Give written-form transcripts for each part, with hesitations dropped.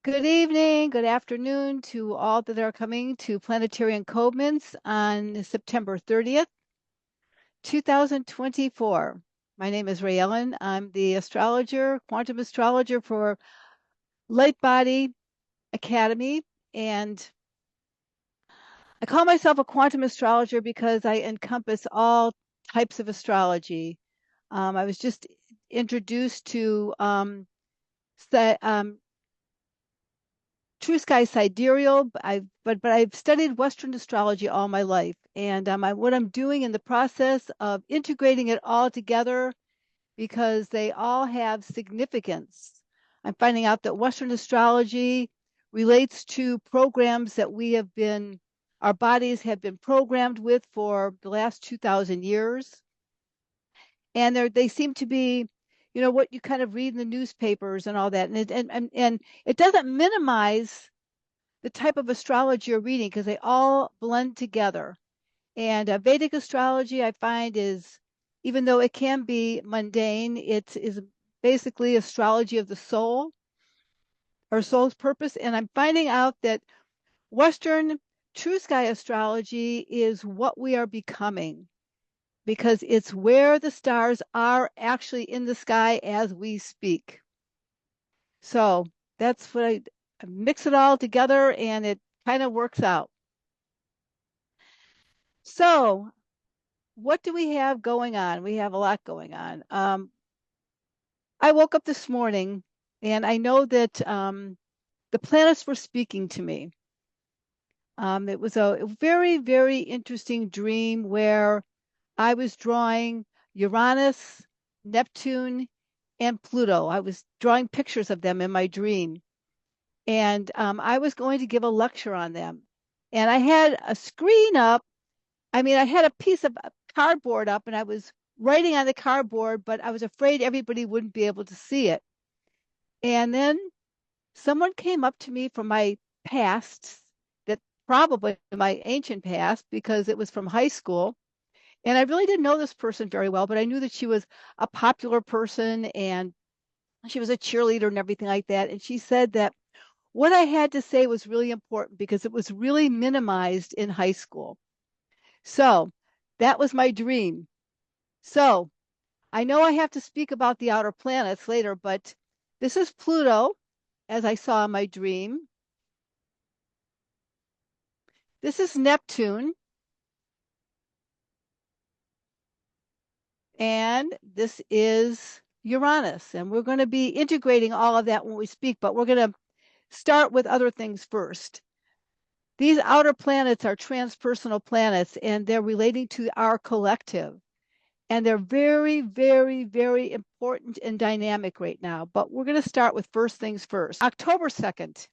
Good evening, good afternoon to all that are coming to Planetary Encodements on September 30th, 2024. My name is Ray Ellen. I'm the astrologer, quantum astrologer for Light Body Academy, and I call myself a quantum astrologer because I encompass all types of astrology. I was just introduced to sta- um, True Sky Sidereal. I've studied Western astrology all my life, and what I'm doing in the process of integrating it all together because they all have significance. I'm finding out that Western astrology relates to programs that our bodies have been programmed with for the last 2,000 years, and they seem to be, what you kind of read in the newspapers and all that, and it doesn't minimize the type of astrology you're reading because they all blend together. And Vedic astrology, I find, is, even though it can be mundane, it is basically astrology of the soul or soul's purpose. And I'm finding out that Western true sky astrology is what we are becoming because it's where the stars are actually in the sky as we speak. So that's what I mix it all together and it kind of works out. So, what do we have going on? We have a lot going on. I woke up this morning and I know that the planets were speaking to me. It was a very, very interesting dream where I was drawing Uranus, Neptune, and Pluto. I was drawing pictures of them in my dream. And I was going to give a lecture on them. And I had a screen up. I had a piece of cardboard up and I was writing on the cardboard, but I was afraid everybody wouldn't be able to see it. And then someone came up to me from my past, that probably my ancient past, because it was from high school. And I really didn't know this person very well, but I knew that she was a popular person and she was a cheerleader and everything like that. And she said that what I had to say was really important because it was really minimized in high school. So that was my dream. So I know I have to speak about the outer planets later, but this is Pluto, as I saw in my dream. This is Neptune, and this is Uranus. And we're going to be integrating all of that when we speak, but we're going to start with other things first. These outer planets are transpersonal planets, and they're relating to our collective. And they're very, very, very important and dynamic right now. But we're going to start with first things first. October 2nd,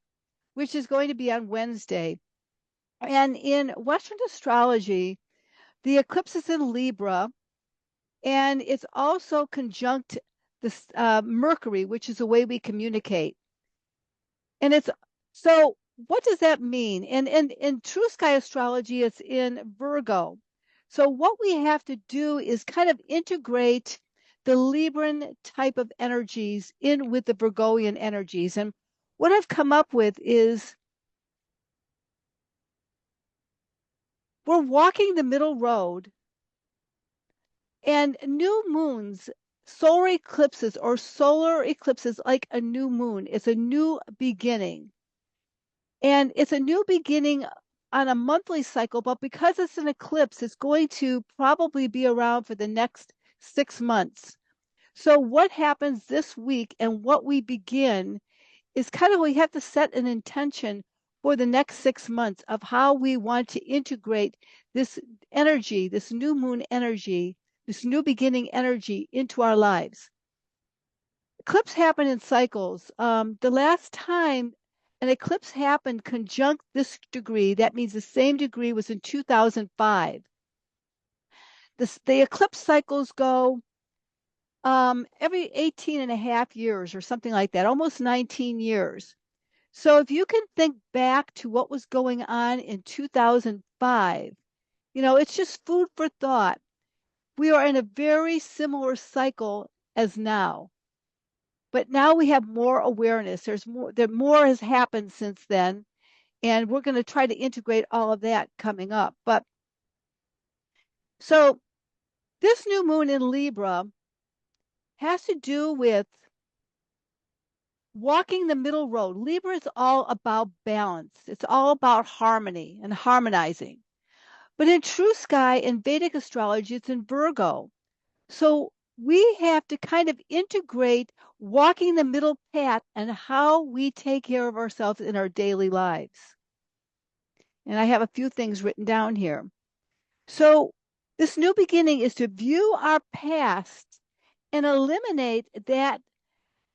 which is going to be on Wednesday. And in Western astrology, the eclipse is in Libra, and it's also conjunct this Mercury, which is the way we communicate. And it's so. What does that mean? And in true sky astrology, it's in Virgo. So what we have to do is kind of integrate the Libran type of energies in with the Virgoian energies. And what I've come up with is we're walking the middle road and new moons, solar eclipses like a new moon. It's a new beginning. And it's a new beginning on a monthly cycle, but because it's an eclipse, it's going to probably be around for the next 6 months. So, what happens this week and what we begin is kind of we have to set an intention for the next 6 months of how we want to integrate this energy, this new moon energy, this new beginning energy into our lives. Eclipse happen in cycles. The last time an eclipse happened conjunct this degree, that means the same degree was in 2005. The eclipse cycles go every 18 and a half years or something like that, almost 19 years. So if you can think back to what was going on in 2005, it's just food for thought. We are in a very similar cycle as now. But now we have more awareness. More has happened since then, and we're going to try to integrate all of that coming up. But so this new moon in Libra has to do with walking the middle road. Libra is all about balance. It's all about harmony and harmonizing. But in true sky in Vedic astrology, it's in Virgo. So we have to kind of integrate walking the middle path and how we take care of ourselves in our daily lives. And I have a few things written down here. So this new beginning is to view our past and eliminate that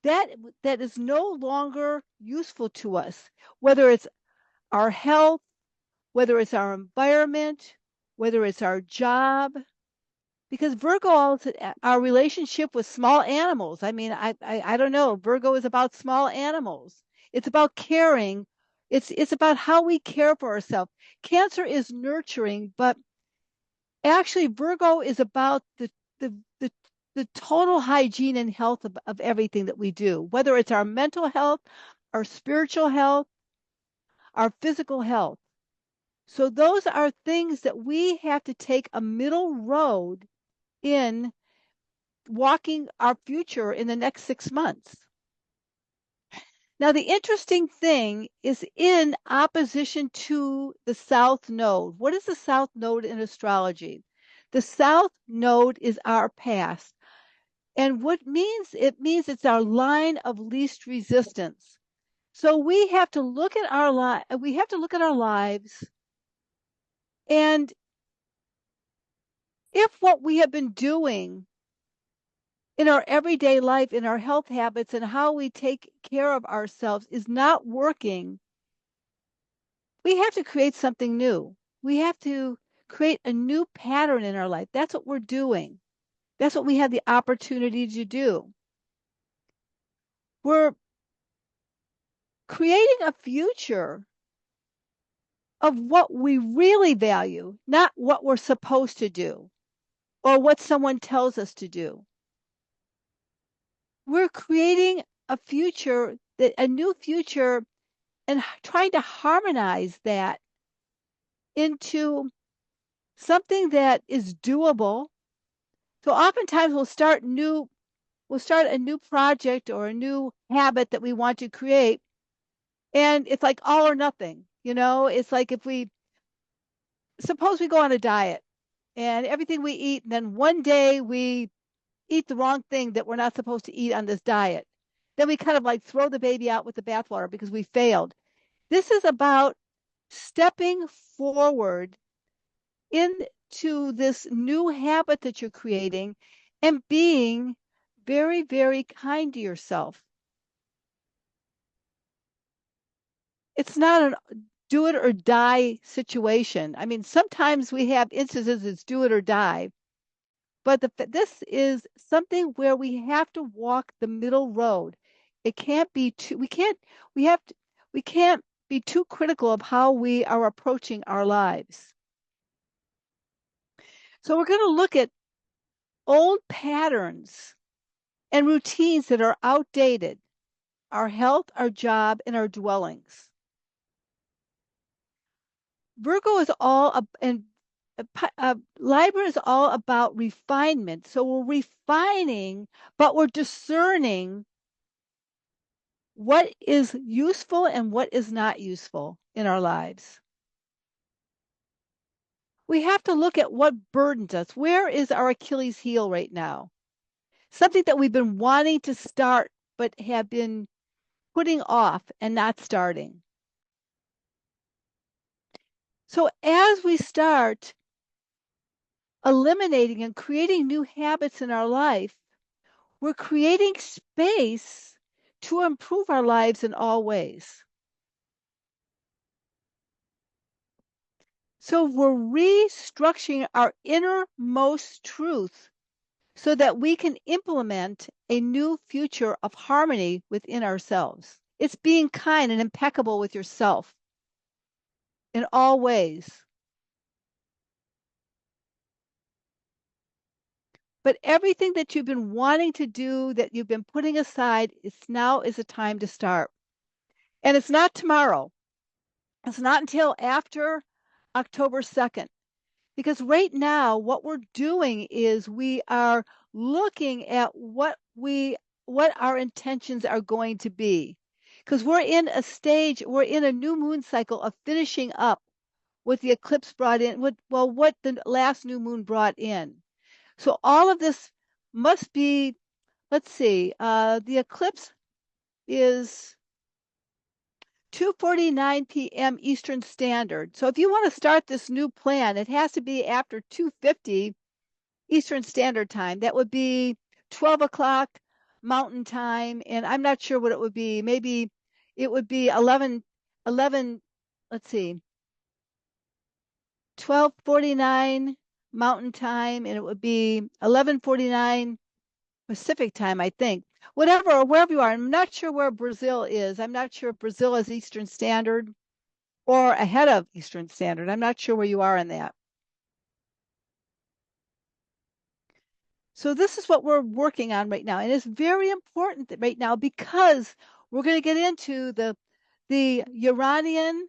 that is no longer useful to us, whether it's our health, whether it's our environment, whether it's our job, because Virgo is our relationship with small animals. I mean, I don't know. Virgo is about small animals. It's about caring. It's about how we care for ourselves. Cancer is nurturing, but actually Virgo is about the the total hygiene and health of everything that we do, whether it's our mental health, our spiritual health, our physical health. So those are things that we have to take a middle road in walking our future in the next 6 months. Now, the interesting thing is in opposition to the South Node. What is the South Node in astrology? The South Node is our past. And it means it's our line of least resistance. So we have to look at our lives, and if what we have been doing in our everyday life, in our health habits, and how we take care of ourselves is not working, we have to create something new. We have to create a new pattern in our life. That's what we're doing. That's what we have the opportunity to do. We're creating a future of what we really value, not what we're supposed to do or what someone tells us to do. We're creating a new future, and trying to harmonize that into something that is doable. So oftentimes we'll start a new project or a new habit that we want to create, and it's like all or nothing. It's like if we suppose we go on a diet and everything we eat, and then one day we eat the wrong thing that we're not supposed to eat on this diet. Then we kind of like throw the baby out with the bathwater because we failed. This is about stepping forward into this new habit that you're creating and being very, very kind to yourself. It's not a do it or die situation. I mean, sometimes we have instances it's do it or die, but this is something where we have to walk the middle road. It can't be too, we have to, we can't be too critical of how we are approaching our lives. So we're going to look at old patterns and routines that are outdated, our health, our job, and our dwellings. Virgo is and Libra is all about refinement. So we're refining, but we're discerning what is useful and what is not useful in our lives. We have to look at what burdens us. Where is our Achilles heel right now? Something that we've been wanting to start, but have been putting off and not starting. So as we start eliminating and creating new habits in our life, we're creating space to improve our lives in all ways. So we're restructuring our innermost truth so that we can implement a new future of harmony within ourselves. It's being kind and impeccable with yourself in all ways. But everything that you've been wanting to do, that you've been putting aside, now is a time to start. And it's not tomorrow. It's not until after October 2nd. Because right now, what we're doing is we are looking at what our intentions are going to be. Because we're in a new moon cycle of finishing up what the eclipse brought in, what the last new moon brought in. So all of this must be, let's see, the eclipse is 2:49 p.m. Eastern Standard. So if you want to start this new plan, it has to be after 2:50 Eastern Standard Time. That would be 12 o'clock Mountain Time, and I'm not sure what it would be. Maybe it would be 11, let's see, 12:49 Mountain Time, and it would be 11:49 Pacific Time, I think. Whatever, or wherever you are. I'm not sure where Brazil is. I'm not sure if Brazil is Eastern Standard or ahead of Eastern Standard. I'm not sure where you are in that. So this is what we're working on right now. And it's very important right now because we're going to get into the Uranian,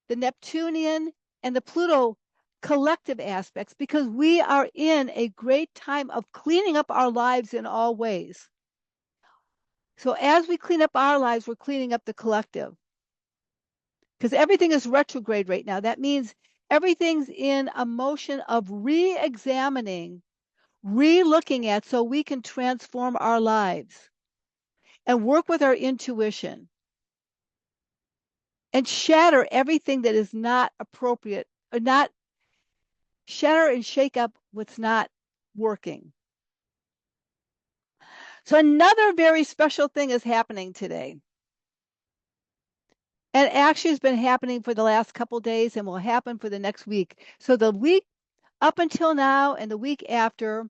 the Neptunian, and the Pluto collective aspects because we are in a great time of cleaning up our lives in all ways. So as we clean up our lives, we're cleaning up the collective because everything is retrograde right now. That means everything's in a motion of re-examining, re-looking at so we can transform our lives and work with our intuition and shatter everything that is not appropriate, or not shatter and shake up what's not working. So another very special thing is happening today. And actually has been happening for the last couple days and will happen for the next week. So the week up until now and the week after,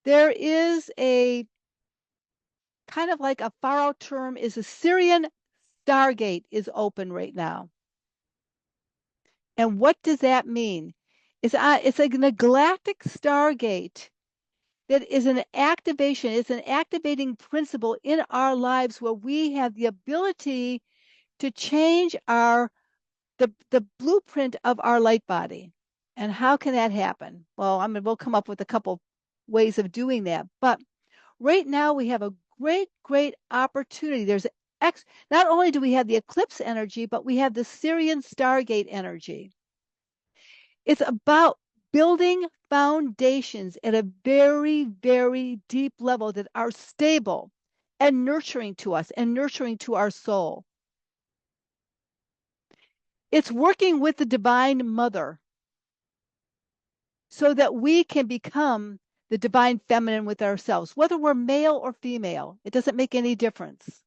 there is a kind of like a far out term is a Sirian Stargate is open right now. And what does that mean? It's a galactic stargate that is an activation, it's an activating principle in our lives where we have the ability to change the blueprint of our light body. And how can that happen? Well, we'll come up with a couple ways of doing that. But right now we have a great opportunity. Not only do we have the eclipse energy, but we have the Sirian Stargate energy. It's about building foundations at a very deep level that are stable and nurturing to us and nurturing to our soul. It's working with the Divine Mother so that we can become the Divine Feminine with ourselves, whether we're male or female. It doesn't make any difference.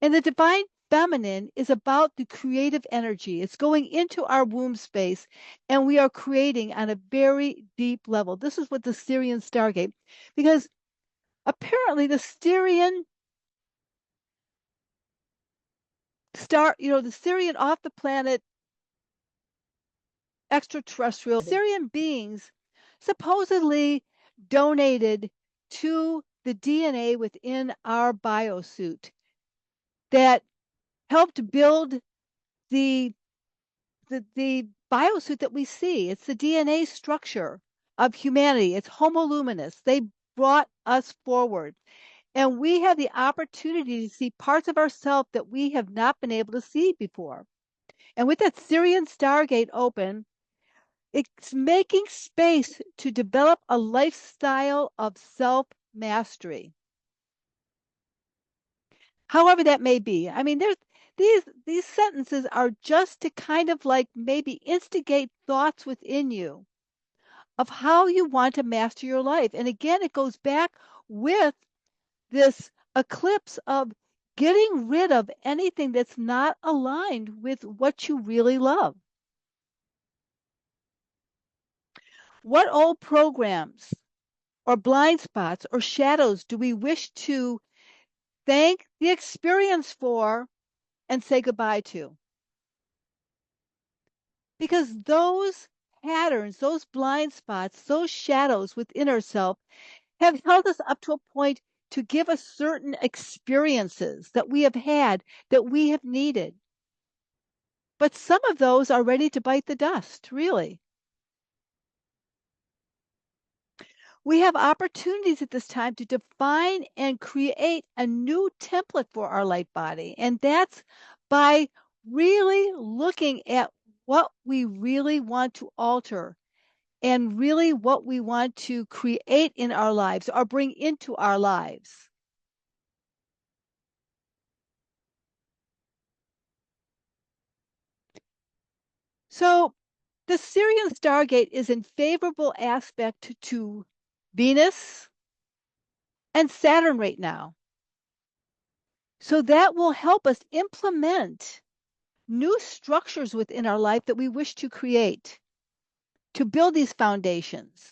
And the Divine Feminine is about the creative energy. It's going into our womb space, and we are creating on a very deep level. This is what the Sirian Stargate, because apparently the Sirian the Sirian off the planet extraterrestrial Sirian beings supposedly donated to the DNA within our biosuit that helped build the the biosuit that we see. It's the DNA structure of humanity. It's Homo luminous. They brought us forward. And we have the opportunity to see parts of ourselves that we have not been able to see before. And with that Sirian Stargate open, it's making space to develop a lifestyle of self mastery. However that may be. I mean, there's these sentences are just to kind of like maybe instigate thoughts within you of how you want to master your life. And again, it goes back with this eclipse of getting rid of anything that's not aligned with what you really love. What old programs or blind spots or shadows do we wish to thank the experience for and say goodbye to? Because those patterns, those blind spots, those shadows within ourselves have held us up to a point to give us certain experiences that we have had, that we have needed. But some of those are ready to bite the dust, really. We have opportunities at this time to define and create a new template for our light body. And that's by really looking at what we really want to alter and really what we want to create in our lives or bring into our lives. So the Sirian Stargate is in favorable aspect to Venus and Saturn right now. So that will help us implement new structures within our life that we wish to create to build these foundations.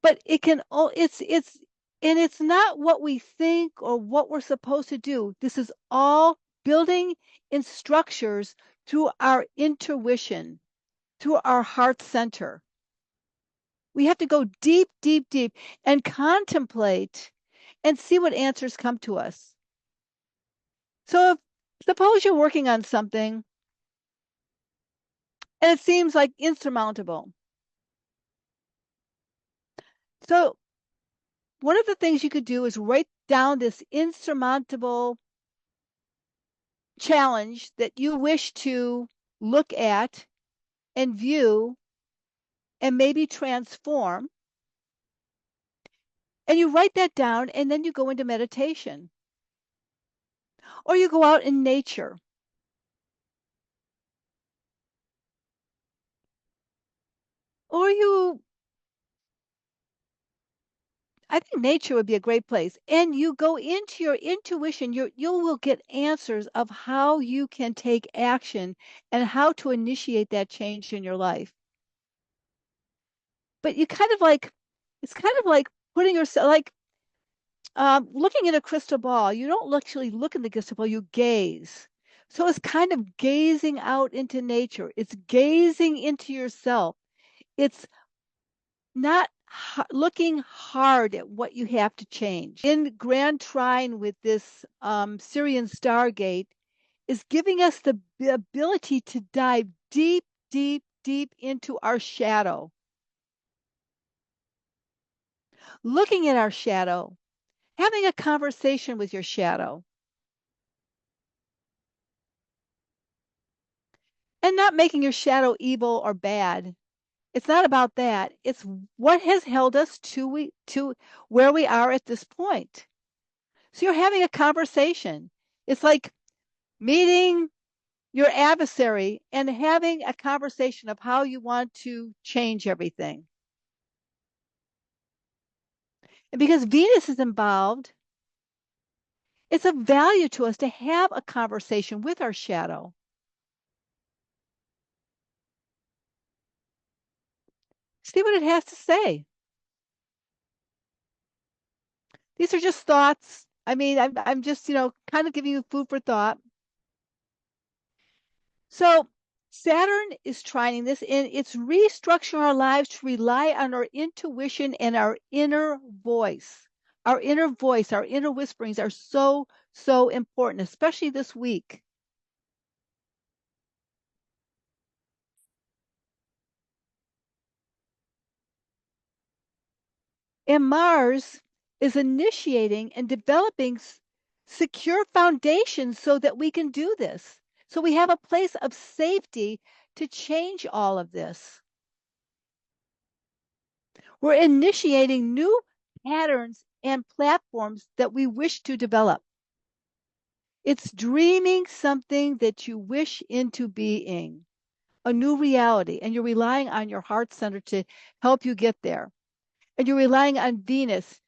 But it can it's and it's not what we think or what we're supposed to do. This is all building in structures through our intuition, through our heart center. We have to go deep, deep, deep and contemplate and see what answers come to us. So if suppose you're working on something and it seems like insurmountable. So one of the things you could do is write down this insurmountable challenge that you wish to look at and view and maybe transform. And you write that down and then you go into meditation or you go out in nature or you I think nature would be a great place. And you go into your intuition, you will get answers of how you can take action and how to initiate that change in your life. But you kind of like, it's kind of like putting yourself, like looking at a crystal ball. You don't actually look in the crystal ball, you gaze. So it's kind of gazing out into nature, it's gazing into yourself. It's not looking hard at what you have to change. In Grand Trine with this Sirian Stargate is giving us the ability to dive deep, deep, deep into our shadow, looking at our shadow, having a conversation with your shadow, and not making your shadow evil or bad. It's not about that. It's what has held us to where we are at this point. So you're having a conversation. It's like meeting your adversary and having a conversation of how you want to change everything. And because Venus is involved, it's of value to us to have a conversation with our shadow. See what it has to say. These are just thoughts. I mean, I'm just, kind of giving you food for thought. So Saturn is trying this and it's restructuring our lives to rely on our intuition and our inner voice. Our inner voice, our inner whisperings are so, so important, especially this week. And Mars is initiating and developing secure foundations so that we can do this. So we have a place of safety to change all of this. We're initiating new patterns and platforms that we wish to develop. It's dreaming something that you wish into being, a new reality, and you're relying on your heart center to help you get there. And you're relying on Venus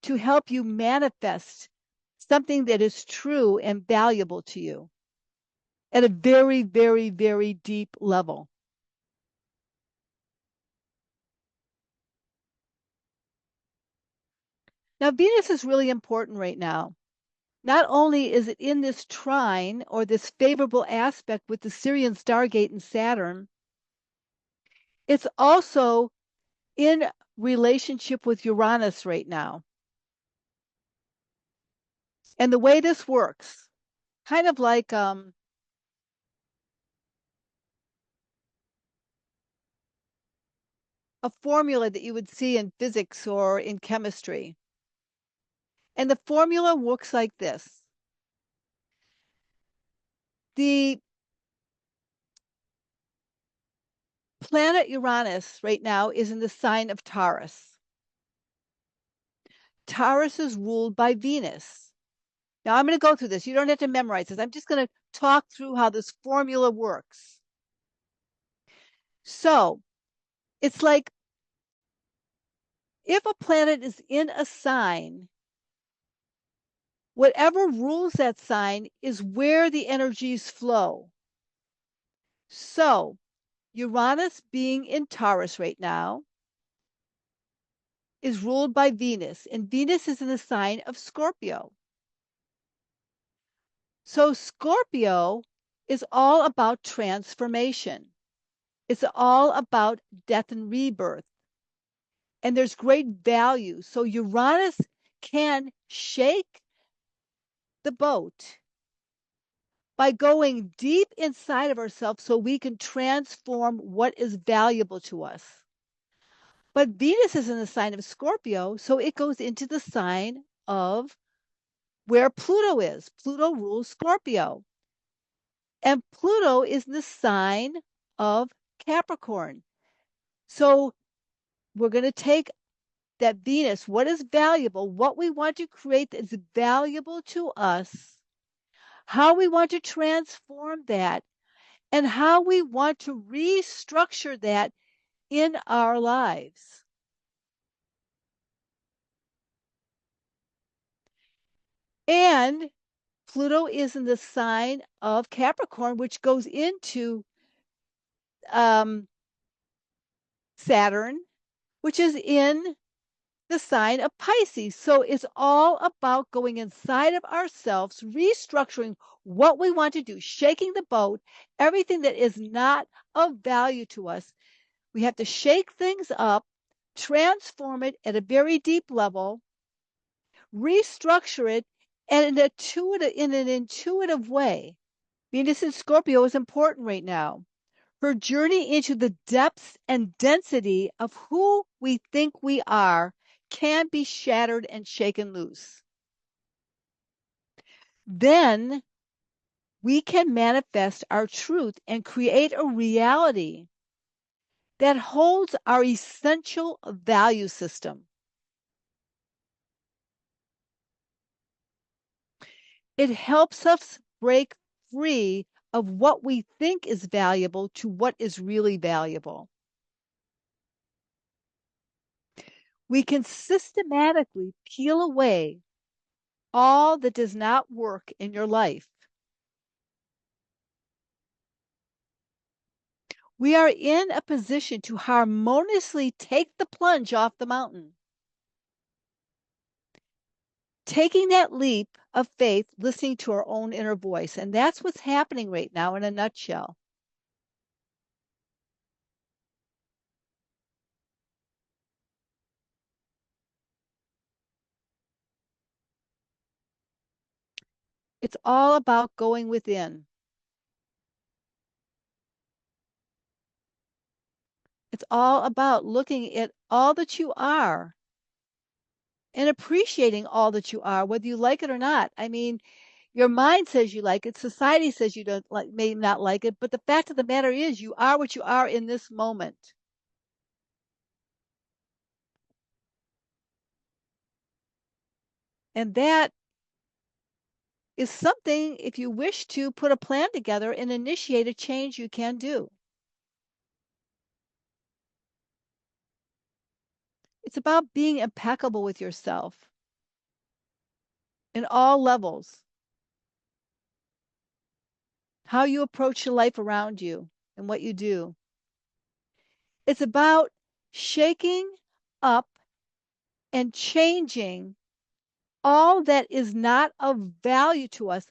to help you manifest something that is true and valuable to you at a very, very, very deep level. Now, Venus is really important right now. Not only is it in this trine or this favorable aspect with the Sirian Stargate and Saturn, It's also in relationship with Uranus right now. And the way this works, kind of like a formula that you would see in physics or in chemistry. And the formula works like this. The planet Uranus right now is in the sign of Taurus. Taurus is ruled by Venus. Now, I'm going to go through this. You don't have to memorize this. I'm just going to talk through how this formula works. So, it's like if a planet is in a sign, whatever rules that sign is where the energies flow. So, Uranus being in Taurus right now is ruled by Venus, and Venus is in the sign of Scorpio. So, Scorpio is all about transformation, it's all about death and rebirth. And there's great value. So, Uranus can shake the boat by going deep inside of ourselves so we can transform what is valuable to us. But Venus is in the sign of Scorpio, so it goes into the sign of where Pluto is. Pluto rules Scorpio. And Pluto is the sign of Capricorn. So we're going to take that Venus, what is valuable, what we want to create that is valuable to us, how we want to transform that, and how we want to restructure that in our lives. And Pluto is in the sign of Capricorn, which goes into um, Saturn, which is in the sign of Pisces. So it's all about going inside of ourselves, restructuring what we want to do, shaking the boat, everything that is not of value to us. We have to shake things up, transform it at a very deep level, restructure it in an intuitive way. Venus in Scorpio is important right now. Her journey into the depths and density of who we think we are can be shattered and shaken loose. Then we can manifest our truth and create a reality that holds our essential value system. It helps us break free of what we think is valuable to what is really valuable. We can systematically peel away all that does not work in your life. We are in a position to harmoniously take the plunge off the mountain. Taking that leap of faith, listening to our own inner voice. And that's what's happening right now in a nutshell. It's all about going within. It's all about looking at all that you are and appreciating all that you are, whether you like it or not. I mean, your mind says you like it, society says you don't like, may not like it, but the fact of the matter is, you are what you are in this moment. And that is something, if you wish to put a plan together and initiate a change, you can do. It's about being impeccable with yourself in all levels, how you approach the life around you and what you do. It's about shaking up and changing all that is not of value to us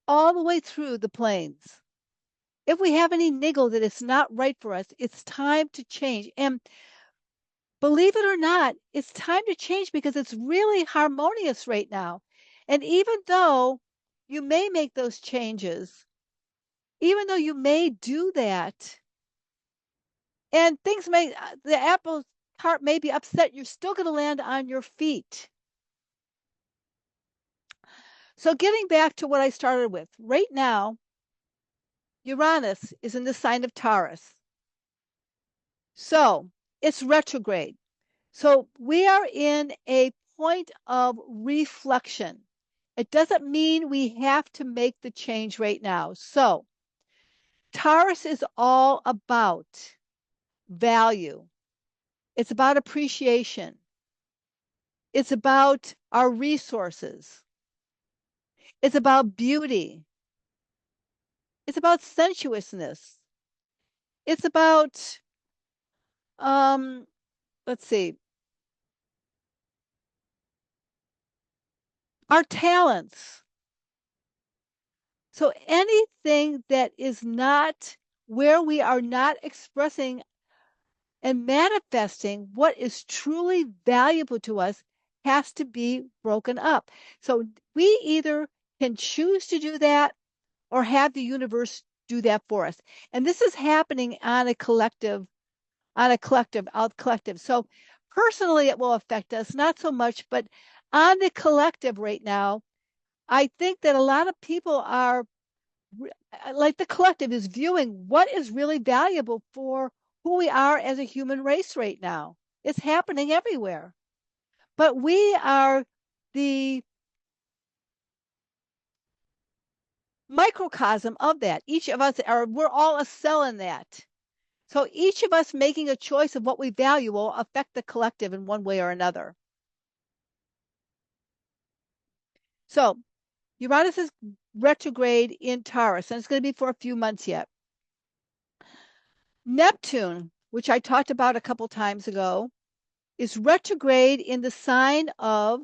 all the way through the planes. If we have any niggle that it's not right for us, it's time to change. And believe it or not, it's time to change because it's really harmonious right now. And even though you may make those changes, even though you may do that, and things may, the apple cart may be upset, you're still going to land on your feet. So, getting back to what I started with, right now, Uranus is in the sign of Taurus. So, it's retrograde. So, we are in a point of reflection. It doesn't mean we have to make the change right now. So, Taurus is all about value, it's about appreciation, it's about our resources, it's about beauty, it's about sensuousness, it's about, um, let's see, our talents. So, anything that is not where we are not expressing and manifesting what is truly valuable to us has to be broken up. So we either can choose to do that or have the universe do that for us. And this is happening on a collective. So personally, it will affect us, not so much, but on the collective right now, I think that a lot of people are like the collective is viewing what is really valuable for who we are as a human race right now. It's happening everywhere. But we are the microcosm of that. Each of us are, we're all a cell in that. So each of us making a choice of what we value will affect the collective in one way or another. So Uranus is retrograde in Taurus, and it's going to be for a few months yet. Neptune, which I talked about a couple times ago, is retrograde in the sign of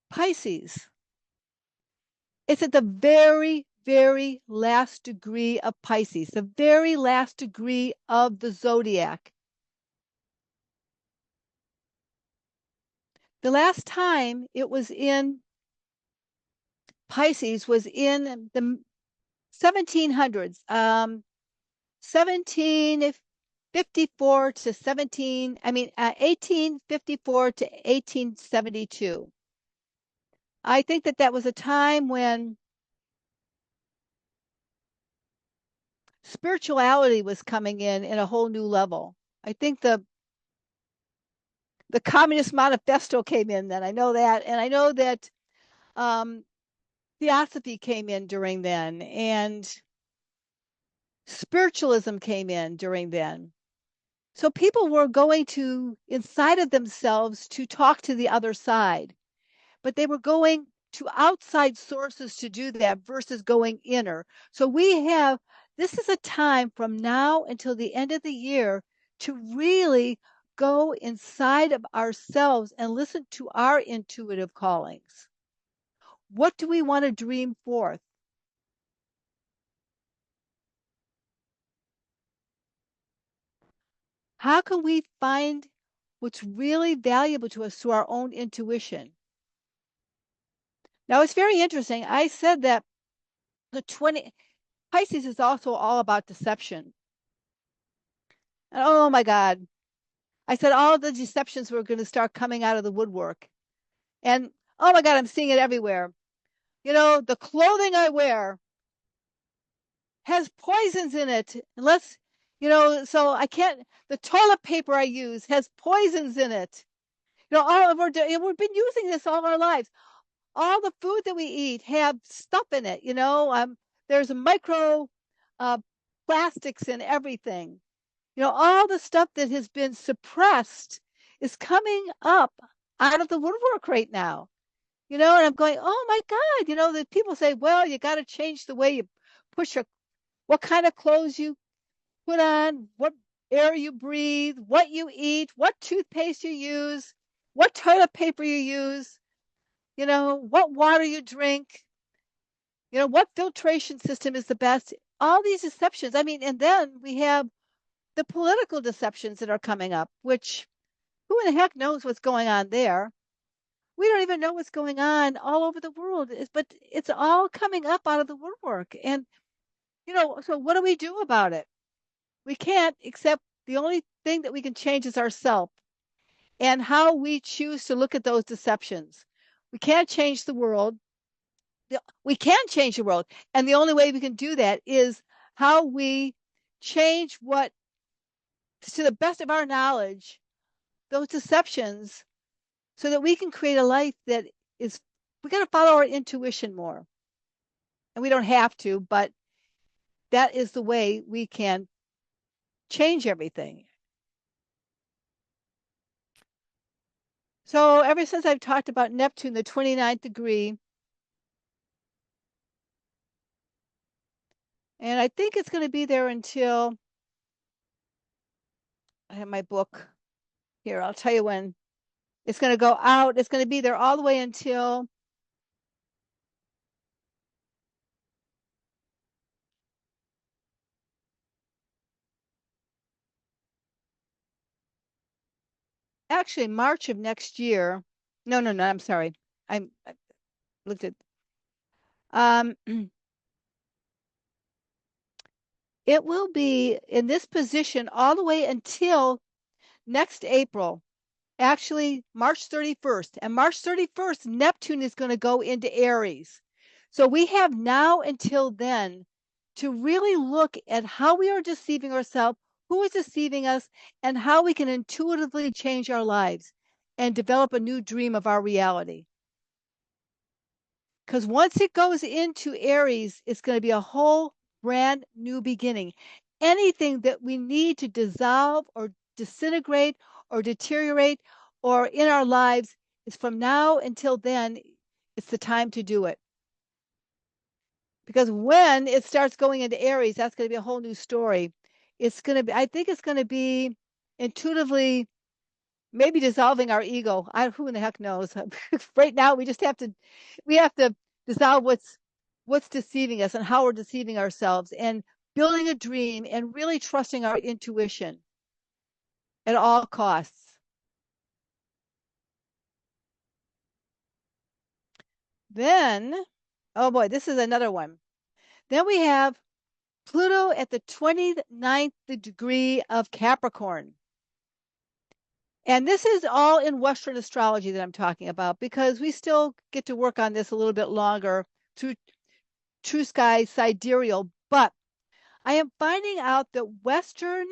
Pisces. It's at the very, very last degree of Pisces, the very last degree of the zodiac. The last time it was in Pisces was in the 1700s, 1754 to 1854 to 1872. I think that that was a time when spirituality was coming in a whole new level. I think the Communist Manifesto came in then. I know that, and I know that um, Theosophy came in during then, and spiritualism came in during then. So people were going to inside of themselves to talk to the other side, but they were going to outside sources to do that versus going inner. So this is a time from now until the end of the year to really go inside of ourselves and listen to our intuitive callings. What do we want to dream forth? How can we find what's really valuable to us through our own intuition? Now, it's very interesting. I said that the 20 Pisces is also all about deception. And oh my God, I said all the deceptions were going to start coming out of the woodwork. And oh my God, I'm seeing it everywhere. The clothing I wear has poisons in it. So I can't, the toilet paper I use has poisons in it. We've been using this all our lives. All the food that we eat have stuff in it. There's micro uh, plastics in everything. All the stuff that has been suppressed is coming up out of the woodwork right now. And I'm going, oh my God, the people say, well, you got to change the way you what kind of clothes you put on, what air you breathe, what you eat, what toothpaste you use, what toilet paper you use, what water you drink. What filtration system is the best? All these deceptions. I mean, and then we have the political deceptions that are coming up, which who in the heck knows what's going on there? We don't even know what's going on all over the world, but it's all coming up out of the woodwork. And, so what do we do about it? We can't, except the only thing that we can change is ourselves and how we choose to look at those deceptions. We can't change the world. We can change the world. And the only way we can do that is how we change what, to the best of our knowledge, those deceptions so that we can create a life that is, we got to follow our intuition more. And we don't have to, but that is the way we can change everything. So ever since I've talked about Neptune, the 29th degree, and I think it's going to be there until I have my book here. I'll tell you when it's going to go out. It's going to be there all the way until actually March of next year. No, no, no. I'm sorry. I looked at. Um, it will be in this position all the way until next April. Actually, March 31st. And March 31st, Neptune is going to go into Aries. So we have now until then to really look at how we are deceiving ourselves, who is deceiving us, and how we can intuitively change our lives and develop a new dream of our reality. Because once it goes into Aries, it's going to be a whole brand new beginning. Anything that we need to dissolve or disintegrate or deteriorate or in our lives is from now until then, it's the time to do it. Because when it starts going into Aries, that's going to be a whole new story. It's going to be, I think it's going to be intuitively maybe dissolving our ego. Who in the heck knows? Right now, we have to dissolve what's deceiving us and how we're deceiving ourselves, and building a dream and really trusting our intuition at all costs. Then, oh boy, this is another one. Then we have Pluto at the 29th degree of Capricorn. And this is all in Western astrology that I'm talking about, because we still get to work on this a little bit longer through True Sky Sidereal. But I am finding out that Western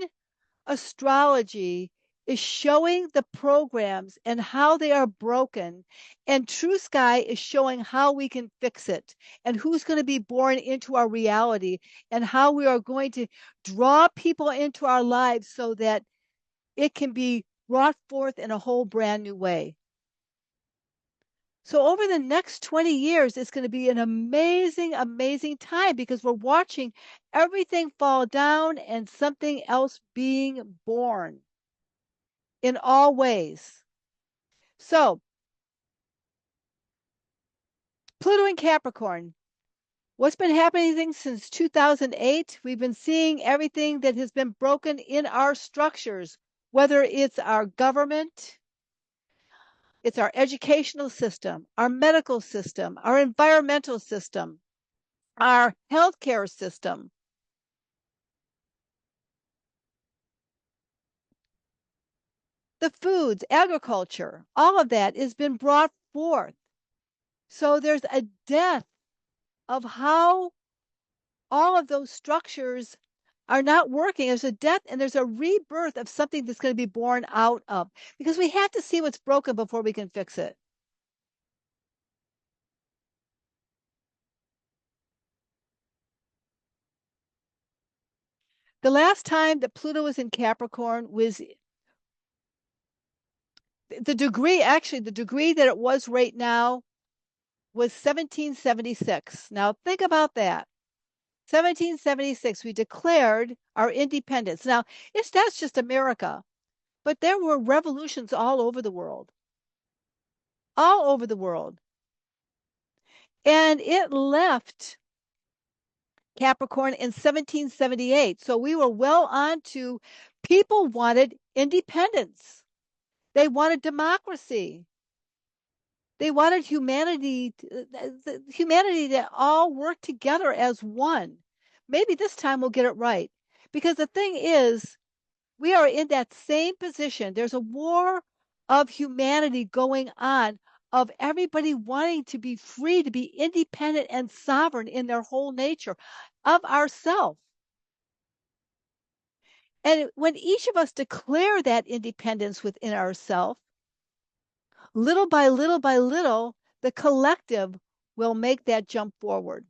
astrology is showing the programs and how they are broken, and True Sky is showing how we can fix it and who's going to be born into our reality and how we are going to draw people into our lives so that it can be brought forth in a whole brand new way. So over the next 20 years, it's going to be an amazing, amazing time, because we're watching everything fall down and something else being born in all ways. So Pluto in Capricorn, what's been happening since 2008? We've been seeing everything that has been broken in our structures, whether it's our government, it's our educational system, our medical system, our environmental system, our healthcare system. The foods, agriculture, all of that has been brought forth. So there's a death of how all of those structures are not working. There's a death and there's a rebirth of something that's going to be born out of, because we have to see what's broken before we can fix it. The last time that Pluto was in Capricorn was the degree, actually, the degree that it was right now was 1776. Now, think about that. 1776, we declared our independence. Now, that's just America, but there were revolutions all over the world, all over the world. And it left Capricorn in 1778. So we were well on to people wanted independence. They wanted democracy. They wanted humanity to all work together as one. Maybe this time we'll get it right. Because the thing is, we are in that same position. There's a war of humanity going on, of everybody wanting to be free, to be independent and sovereign in their whole nature of ourself. And when each of us declare that independence within ourselves, little by little by little, the collective will make that jump forward.